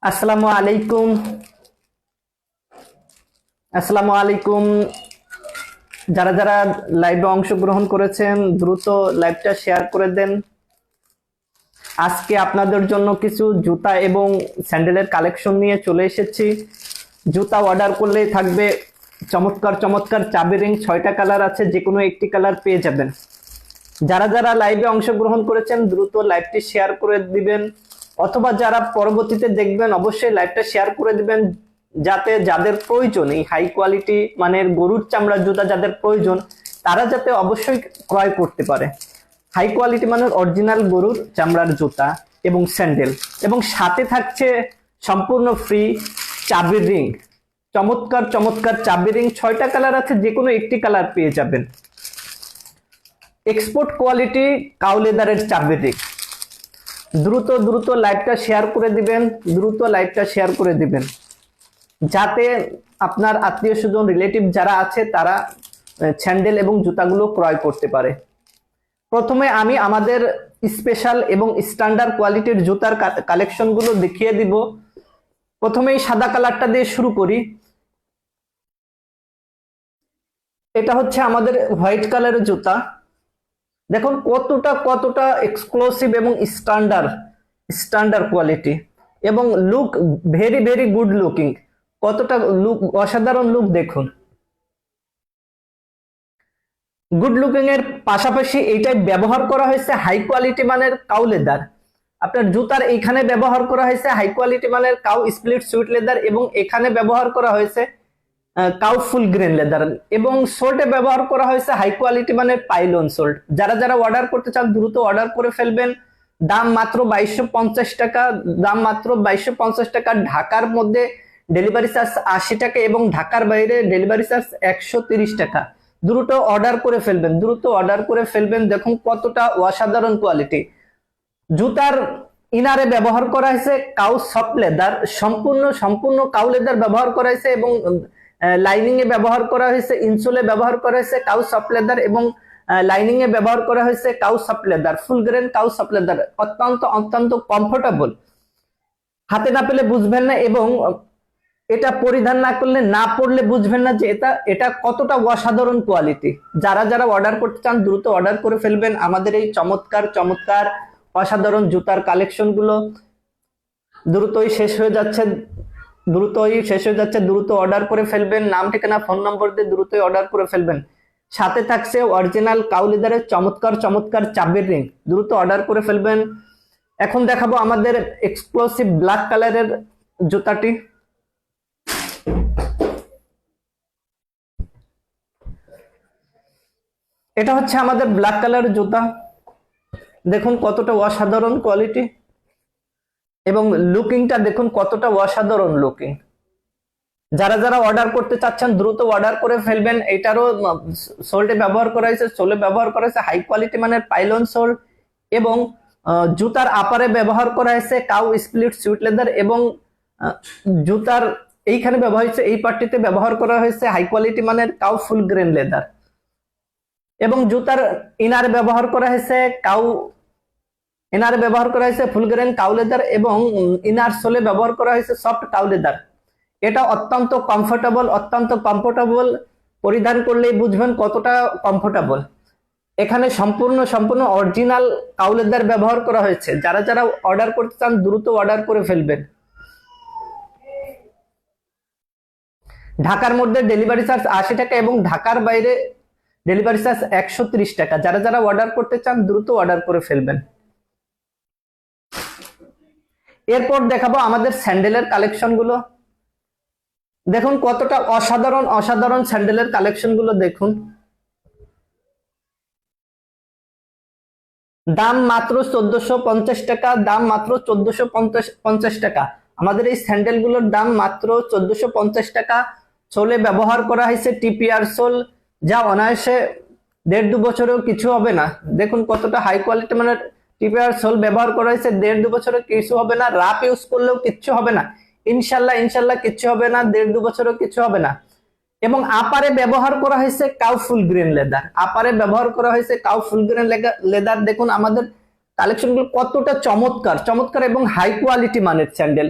আসসালামু আলাইকুম। আসসালামু আলাইকুম। যারা যারা লাইভে অংশগ্রহণ করেছেন দ্রুত লাইভটা শেয়ার করে দেন। আজকে আপনাদের জন্য কিছু জুতা এবং স্যান্ডেলের কালেকশন নিয়ে চলে এসেছি। জুতা অর্ডার করলেই থাকবে চমৎকার চমৎকার চাবি রিং, 6টা কালার আছে, যে কোনো একটি কালার পেয়ে যাবেন। যারা যারা লাইভে অংশগ্রহণ করেছেন দ্রুত লাইভটি শেয়ার করে দিবেন, অথবা যারা পরবর্তীতে দেখবেন অবশ্যই লাইভটা শেয়ার করে দিবেন, যাতে যাদের প্রয়োজন এই হাই কোয়ালিটি মানের গরুর চামড়ার জুতা যাদের প্রয়োজন তারা যাতে অবশ্যই ক্রয় করতে পারে। হাই কোয়ালিটি মানের অরিজিনাল গরুর চামড়ার জুতা এবং স্যান্ডেল, এবং সাথে থাকছে সম্পূর্ণ ফ্রি চাবি রিং। চমৎকার চমৎকার চাবি রিং, 6টা কালার আছে, যে কোনো একটি কালার পেয়ে যাবেন। এক্সপোর্ট কোয়ালিটি কাউ লেদারের চাবি রিং। দ্রুত দ্রুত লাইভটা শেয়ার করে দিবেন, দ্রুত লাইভটা শেয়ার করে দিবেন, যাতে আপনার আত্মীয় স্বজন রিলেটিভ যারা আছে তারা স্যান্ডেল এবং জুতাগুলো ক্রয় করতে পারে। প্রথমে আমি আমাদের স্পেশাল এবং স্ট্যান্ডার্ড কোয়ালিটির জুতার কালেকশনগুলো দেখিয়ে দিব। প্রথমেই সাদা কালারটা দিয়ে শুরু করি। এটা হচ্ছে আমাদের হোয়াইট কালারের জুতা। দেখুন কতটা কতটা এক্সক্লুসিভ এবং স্ট্যান্ডার্ড স্ট্যান্ডার্ড কোয়ালিটি, এবং look very very good looking. কতটা লুক, অসাধারণ লুক দেখুন। গুড লুকিং এর পাশাপাশি এইটাই ব্যবহার করা হয়েছে হাই কোয়ালিটি মানের কাউ লেদার। আপনার জুতার এইখানে ব্যবহার করা হয়েছে হাই কোয়ালিটি মানের কাউ স্প্লিট সুইট লেদার, এবং এখানে ব্যবহার করা হয়েছে কাউ ফুল গ্রেন লেদার, এবং সোল্টে ব্যবহার করা হয়েছে হাই কোয়ালিটি মানের পাইলন সোল্ট। যারা যারা অর্ডার করতে চান দ্রুত অর্ডার করে ফেলবেন। দাম মাত্র 2250 টাকা, দাম মাত্র 2250 টাকা। ঢাকার মধ্যে ডেলিভারি চার্জ 80 টাকা, এবং ঢাকার বাইরে ডেলিভারি চার্জ 130 টাকা। দ্রুত অর্ডার করে ফেলবেন, দ্রুত অর্ডার করে ফেলবেন। দেখুন কতটা অসাধারণ কোয়ালিটি। জুতার ইনারে ব্যবহার করা হয়েছে কাউ সফট লেদার, সম্পূর্ণ সম্পূর্ণ কাউ লেদার ব্যবহার করা হয়েছে, এবং লাইনিং এ ব্যবহার করা হয়েছে, ইনসোলে ব্যবহার করা হয়েছে কাউ সফট লেদার, এবং লাইনিং এ ব্যবহার করা হয়েছে কাউ সফট লেদার, ফুল গ্রেন কাউ সফট লেদার। অত্যন্ত অত্যন্ত কমফোর্টেবল, হাতে না পেলে বুঝবেন না, এবং এটা পরিধান না করলে, না পড়লে বুঝবেন না যে এটা এটা কতটা অসাধারণ কোয়ালিটি। যারা যারা অর্ডার করতে চান দ্রুত অর্ডার করে ফেলবেন। আমাদের এই চমৎকার চমৎকার অসাধারণ জুতার কালেকশন গুলো দ্রুতই শেষ হয়ে যাচ্ছে, দ্রুতই শেষ হয়ে যাচ্ছে। দ্রুত অর্ডার করে ফেলবেন, নাম ঠিকানা ফোন নম্বর দিয়ে দ্রুতই অর্ডার করে ফেলবেন। সাথে থাকছে অরিজিনাল কাউ লেদারের চমৎকার চমৎকার চাবির রিং, দ্রুত অর্ডার করে ফেলবেন। এখন দেখাবো আমাদের এক্সক্লুসিভ ব্ল্যাক কালারের জুতাটি। এটা হচ্ছে আমাদের ব্ল্যাক কালারের জুতা। দেখুন কতটা অসাধারণ কোয়ালিটি, এবং লুকিংটা দেখুন কতটা অসাধারণ লুকিং। যারা যারা অর্ডার করতে চাচ্ছেন দ্রুত অর্ডার করে ফেলবেন। এটারও সোল্টে ব্যবহার করা হয়েছে, সোলে ব্যবহার করা হয়েছে হাই কোয়ালিটি মানের পাইলন সোল, এবং জুতার আপারে ব্যবহার করা হয়েছে কাউ স্প্লিট সুইট লেদার, এবং জুতার এইখানে ব্যবহার হয়েছে, এই পার্টিতে ব্যবহার করা হয়েছে হাই কোয়ালিটি মানের কাউ ফুল গ্রেন লেদার, এবং জুতার ইনারে ব্যবহার করা হয়েছে ফুল গ্রেন কাউ লেদার, এবং ইনার সোলে ব্যবহার করা হয়েছে সফট কাউ লেদার। এটা অত্যন্ত কমফোর্টেবল, পরিধান করলেই বুঝবেন কতটা কমফোর্টেবল। এখানে সম্পূর্ণ সম্পূর্ণ অরিজিনাল কাউ লেদার ব্যবহার করা হয়েছে। যারা যারা অর্ডার করতে চান দ্রুত অর্ডার করে ফেলবেন। ঢাকার মধ্যে ডেলিভারি চার্জ 80 টাকা, এবং ঢাকার বাইরে ডেলিভারি চার্জ 130 টাকা। যারা যারা অর্ডার করতে চান দ্রুত অর্ডার করে ফেলবেন। এরপর দেখাবো আমাদের স্যান্ডেলের কালেকশন গুলো। দেখুন কতটা অসাধারণ অসাধারণ স্যান্ডেলের কালেকশন গুলো দেখুন। দাম মাত্র 1450 টাকা, দাম মাত্র 1450 টাকা। আমাদের এই স্যান্ডেল গুলোর দাম মাত্র 1450 টাকা। সোলে ব্যবহার করা হয়েছে টিপিআর সোল, যা অনায়াসে 1.5-2 বছরেও কিছু হবে না। দেখুন কতটা হাই কোয়ালিটি মানে টিপিআর সোল ব্যবহার করা হয়েছে, 1.5-2 বছরে কিছু হবে না। রাফ ইউজ করলেও কিচ্ছু হবে না, ইনশাল্লাহ ইনশাল্লাহ কিচ্ছু হবে না, 1.5-2 বছরেও কিছু হবে না। এবং আপারে ব্যবহার করা হয়েছে কাউ ফুল গ্রেন লেদার, আপারে ব্যবহার করা হয়েছে কাউ ফুল গ্রেন লেদার। দেখুন আমাদের কালেকশন গুলো কতটা চমৎকার চমৎকার এবং হাই কোয়ালিটি মানের স্যান্ডেল।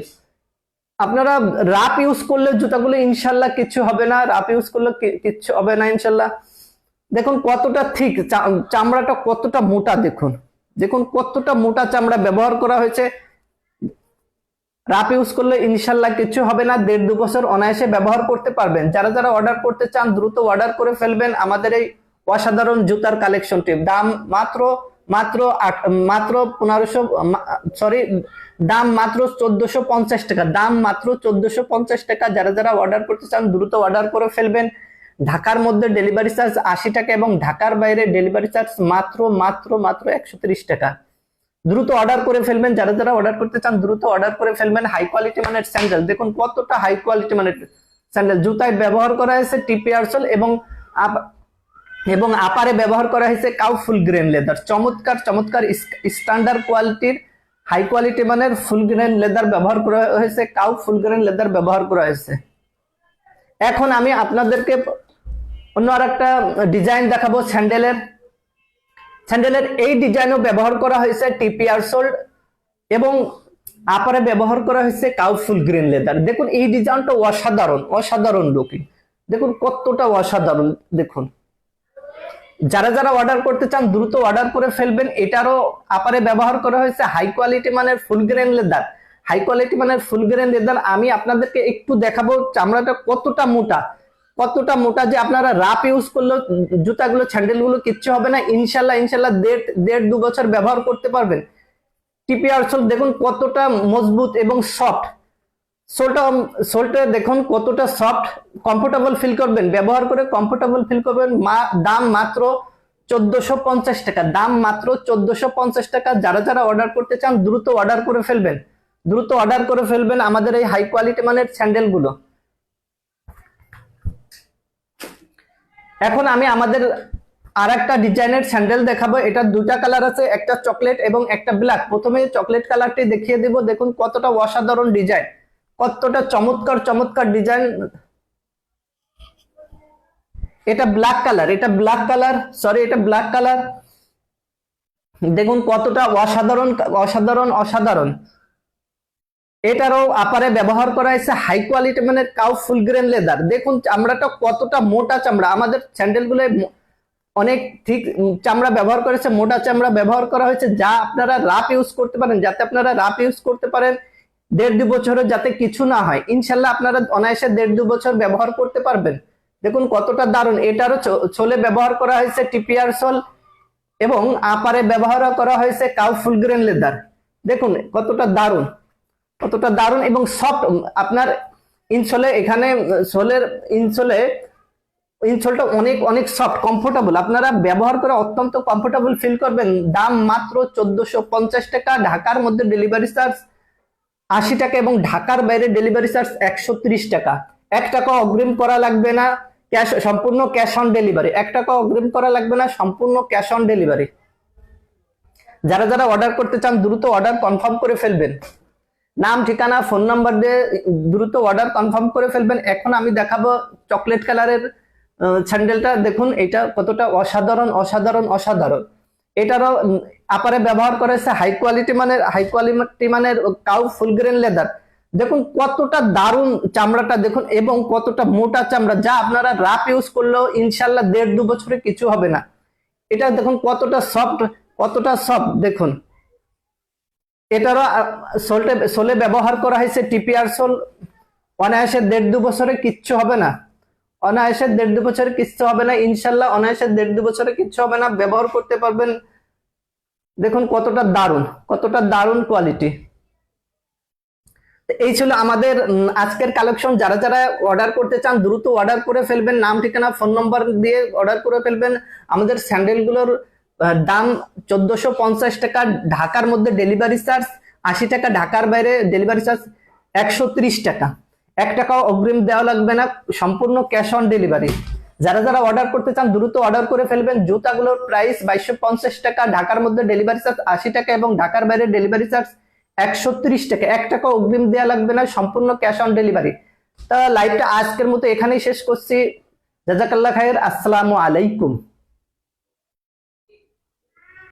আপনারা রাপ ইউজ করলে জুতাগুলো ইনশাল্লাহ কিছু হবে না, রাপ ইউজ করলে কিচ্ছু হবে না ইনশাল্লাহ। দেখুন কতটা ঠিক, চামড়াটা কতটা মোটা, দেখুন দেখুন কতটা মোটা চামড়া ব্যবহার করা হয়েছে। রাপ ইউজ করলে ইনশাল্লাহ কিছু হবে না, 1.5-2 বছর অনায়াসে ব্যবহার করতে পারবেন। যারা যারা অর্ডার করতে চান দ্রুত অর্ডার করে ফেলবেন আমাদের এই অসাধারণ জুতার কালেকশনটি। দাম মাত্র 1500, সরি, দাম মাত্র 1450 টাকা, দাম মাত্র 1450 টাকা। যারা যারা অর্ডার করতে চান দ্রুত অর্ডার করে ফেলবেন। ঢাকার মধ্যে ডেলিভারি চার্জ 80 টাকা এবং ঢাকার বাইরে ডেলিভারি চার্জ মাত্র 130 টাকা। দ্রুত অর্ডার করে ফেলবেন। যারা যারা অর্ডার করতে চান দ্রুত অর্ডার করে ফেলবেন। হাই কোয়ালিটি মানের স্যান্ডেল, দেখুন কতটা হাই কোয়ালিটি মানের স্যান্ডেল। জুতায় ব্যবহার করা হয়েছে টিপিআর সোল এবং আপারে ব্যবহার করা হয়েছে কাউ ফুল গ্রেন লেদার। চমৎকার চমৎকার স্ট্যান্ডার্ড কোয়ালিটির হাই কোয়ালিটি মানের ফুল গ্রেন লেদার ব্যবহার করা হয়েছে, কাউ ফুল গ্রেন লেদার ব্যবহার করা হয়েছে। এখন আমি আপনাদেরকে অন্য আর একটা ডিজাইন দেখাবো স্যান্ডেলের। এই ডিজাইনও ব্যবহার করা হয়েছে টিপিআর সোল এবং আপারে ব্যবহার করা হয়েছে কাউ ফুল গ্রেন লেদার। দেখুন এই ডিজাইনটা অসাধারণ লুকিং, দেখুন কতটা অসাধারণ। দেখুন যারা যারা অর্ডার করতে চান দ্রুত অর্ডার করে ফেলবেন। এটারও আপারে ব্যবহার করা হয়েছে হাই কোয়ালিটি মানের ফুল গ্রেন লেদার। হাই কোয়ালিটি মানের ফুল গ্রেন লেদার আমি আপনাদেরকে একটু দেখাবো চামড়াটা কতটা মোটা যে আপনারা রাপ ইউজ করলেও জুতাগুলো স্যান্ডেলগুলো কিচ্ছু হবে না ইনশাল্লাহ। 1.5-2 বছর ব্যবহার করতে পারবেন। টিপিআর সোল দেখুন কতটা মজবুত এবং সফট। সোলটা দেখুন কতটা সফট, কমফোর্টেবল ফিল করবেন, ব্যবহার করে কমফোর্টেবল ফিল করবেন। দাম মাত্র 1450 টাকা, দাম মাত্র 1450 টাকা। যারা যারা অর্ডার করতে চান দ্রুত অর্ডার করে ফেলবেন আমাদের এই হাই কোয়ালিটি মানের স্যান্ডেলগুলো। এখন আমি আমাদের আর একটা ডিজাইনের স্যান্ডেল দেখাবো। এটা দুটা কালার আছে, একটা চকলেট এবং একটা ব্ল্যাক। প্রথমে চকলেট কালারটি দেখিয়ে দেব। দেখুন কতটা অসাধারণ ডিজাইন, কতটা চমৎকার ডিজাইন। এটা ব্ল্যাক কালার, দেখুন কতটা অসাধারণ। এটারও আপারে ব্যবহার করা হয়েছে হাই কোয়ালিটি মানে কাউ ফুল গ্রেন লেদার। দেখুন চামড়াটা কতটা মোটা চামড়া। আমাদের স্যান্ডেলগুলো অনেক ঠিক চামড়া ব্যবহার করেছে, মোটা চামড়া ব্যবহার করা হয়েছে, যা আপনারা রাপ ইউজ করতে পারেন, 1.5-2 বছরের যাতে কিছু না হয় ইনশাল্লাহ। আপনারা অনায়াসে 1.5-2 বছর ব্যবহার করতে পারবেন। দেখুন কতটা দারুণ। এটারও সোলে ব্যবহার করা হয়েছে টিপিআর সোল এবং আপারে ব্যবহার করা হয়েছে কাউ ফুল গ্রেন লেদার। দেখুন কতটা দারুণ এবং সফট। আপনার ইনসোলে, এখানে সোলের ইনসোলটা অনেক সফট, কমফোর্টেবল। আপনারা ব্যবহার করে অত্যন্ত কমফোর্টেবল ফিল করবেন। দাম মাত্র 1450 টাকা। ঢাকার মধ্যে ডেলিভারি চার্জ 80 টাকা এবং ঢাকার বাইরে ডেলিভারি চার্জ 130 টাকা। 1 টাকা অগ্রিম করা লাগবে না, সম্পূর্ণ ক্যাশ অন ডেলিভারি। 1 টাকা অগ্রিম করা লাগবে না, সম্পূর্ণ ক্যাশ অন ডেলিভারি। যারা যারা অর্ডার করতে চান দ্রুত অর্ডার কনফার্ম করে ফেলবেন। নাম, ঠিকানা, ফোন নাম্বার দিয়ে দ্রুত অর্ডার কনফার্ম করে ফেলবেন। এখন আমি দেখাবো চকলেট কালারের স্যান্ডেলটা। দেখুন এটা কতটা অসাধারণ। এটারও আপারে ব্যবহার করেছে হাই কোয়ালিটি মানের কাউ ফুল গ্রেন লেদার। দেখুন কতটা দারুণ চামড়াটা, দেখুন এবং কতটা মোটা চামড়া, যা আপনারা রাপ ইউজ করলেও ইনশাল্লাহ 1.5-2 বছরে কিছু হবে না। এটা দেখুন কতটা সফট। দেখুন এটারও সোলে ব্যবহার করা হয়েছে টিপিআর সোল। অনায়াসে 1.5-2 বছরে কিচ্ছু হবে না, ইনশাল্লাহ। অনায়াসে 1.5-2 বছরে কিচ্ছু হবে না, ব্যবহার করতে পারবেন। দেখুন কতটা দারুণ কোয়ালিটি। এই ছিল আমাদের আজকের কালেকশন। যারা যারা অর্ডার করতে চান দ্রুত অর্ডার করে ফেলবেন। নাম, ঠিকানা, ফোন নম্বর দিয়ে অর্ডার করে ফেলবেন। আমাদের স্যান্ডেলগুলোর দাম 1450 টাকা। ঢাকার মধ্যে ডেলিভারি চার্জ 80 টাকা, ঢাকার বাইরে ডেলিভারি চার্জ 130 টাকা। 1 টাকাও অগ্রিম দেওয়া লাগবে না, সম্পূর্ণ ক্যাশ অন ডেলিভারি। যারা যারা অর্ডার করতে চান দ্রুত অর্ডার করে ফেলবেন। জুতাগুলোর প্রাইস 2250 টাকা, ঢাকার মধ্যে ডেলিভারি চার্জ 80 টাকা এবং ঢাকার বাইরে ডেলিভারি চার্জ 130 টাকা। 1 টাকা অগ্রিম দেওয়া লাগবে না, সম্পূর্ণ ক্যাশ অন ডেলিভারি। তা লাইভটা আজকের মতো এখানেই শেষ করছি। জাযাকাল্লাহ খায়ের। আসসালামু আলাইকুম।